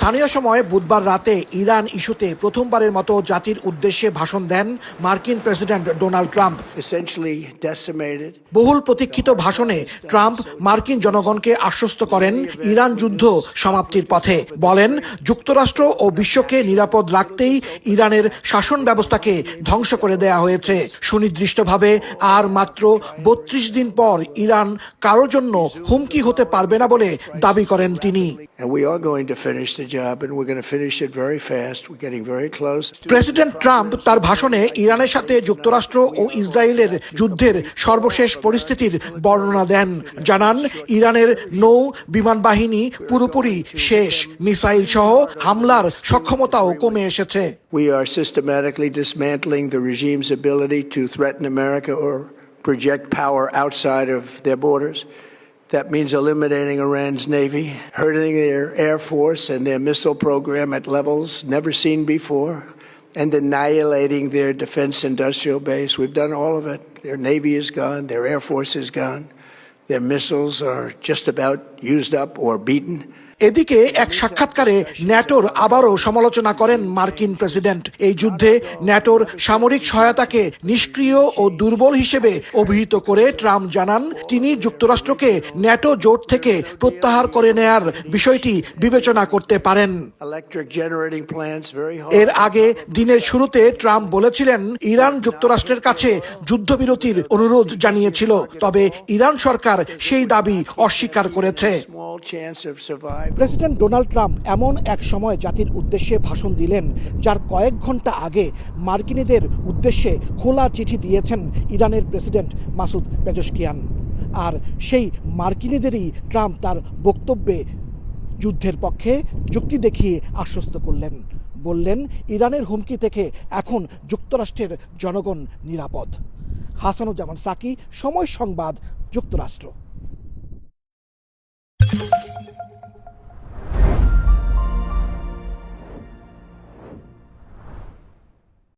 স্থানীয় সময় বুধবার রাতে ইরান ইস্যুতে প্রথমবারের মতো জাতির উদ্দেশ্যে ভাষণ দেন মার্কিন প্রেসিডেন্ট ডোনাল্ড ট্রাম্প। বহুল প্রতীক্ষিত ভাষণে ট্রাম্প মার্কিন জনগণকে আশ্বস্ত করেন ইরান যুদ্ধ সমাপ্তির পথে। বলেন, যুক্তরাষ্ট্র ও বিশ্বকে নিরাপদ রাখতেই ইরানের শাসন ব্যবস্থাকে ধ্বংস করে দেয়া হয়েছে। সুনির্দিষ্টভাবে আর মাত্র ৩২ দিন পর ইরান কারোর জন্য হুমকি হতে পারবে না বলে দাবি করেন তিনি। প্রেসিডেন্ট ট্রাম্প তার ভাষণে ইরানের সাথে যুক্তরাষ্ট্র ও ইসরায়েলের যুদ্ধের সর্বশেষ পরিস্থিতির বর্ণনা দেন। জানান, ইরানের নৌ বিমান বাহিনী পুরোপুরি শেষ, মিসাইল সহ হামলার সক্ষমতাও কমে এসেছে। We are systematically dismantling the regime's ability to threaten America or project power outside of their borders. That means eliminating Iran's navy, hurting their air force and their missile program at levels never seen before, and annihilating their defense industrial base. We've done all of it. Their navy is gone, their air force is gone, their missiles are just about used up or beaten. এদিকে এক সাক্ষাৎকারে ন্যাটোর আবারও সমালোচনা করেন মার্কিন president. এই যুদ্ধে ন্যাটোর সামরিক সহায়তাকে নিষ্ক্রিয় ও দুর্বল হিসেবে অভিহিত করে ট্রাম্প জানান, তিনি যুক্তরাষ্ট্রকে ন্যাটো জোট থেকে প্রত্যাহার করে নেয়ার বিষয়টি বিবেচনা করতে পারেন। এর আগে দিনের শুরুতে ট্রাম্প বলেছিলেন, ইরান যুক্তরাষ্ট্রের কাছে যুদ্ধবিরতির অনুরোধ জানিয়েছিল, তবে ইরান সরকার সেই দাবি অস্বীকার করেছে। প্রেসিডেন্ট ডোনাল্ড ট্রাম্প এমন এক সময় জাতির উদ্দেশ্যে ভাষণ দিলেন, যার কয়েক ঘন্টা আগে মার্কিনীদের উদ্দেশ্যে খোলা চিঠি দিয়েছেন ইরানের প্রেসিডেন্ট মাসুদ পেজেশকিয়ান। আর সেই মার্কিনীদেরই ট্রাম্প তার বক্তব্যে যুদ্ধের পক্ষে যুক্তি দেখিয়ে আশ্বস্ত করলেন। বললেন, ইরানের হুমকি থেকে এখন যুক্তরাষ্ট্রের জনগণ নিরাপদ। হাসানুজ্জামান সাকি, সময় সংবাদ, যুক্তরাষ্ট্র।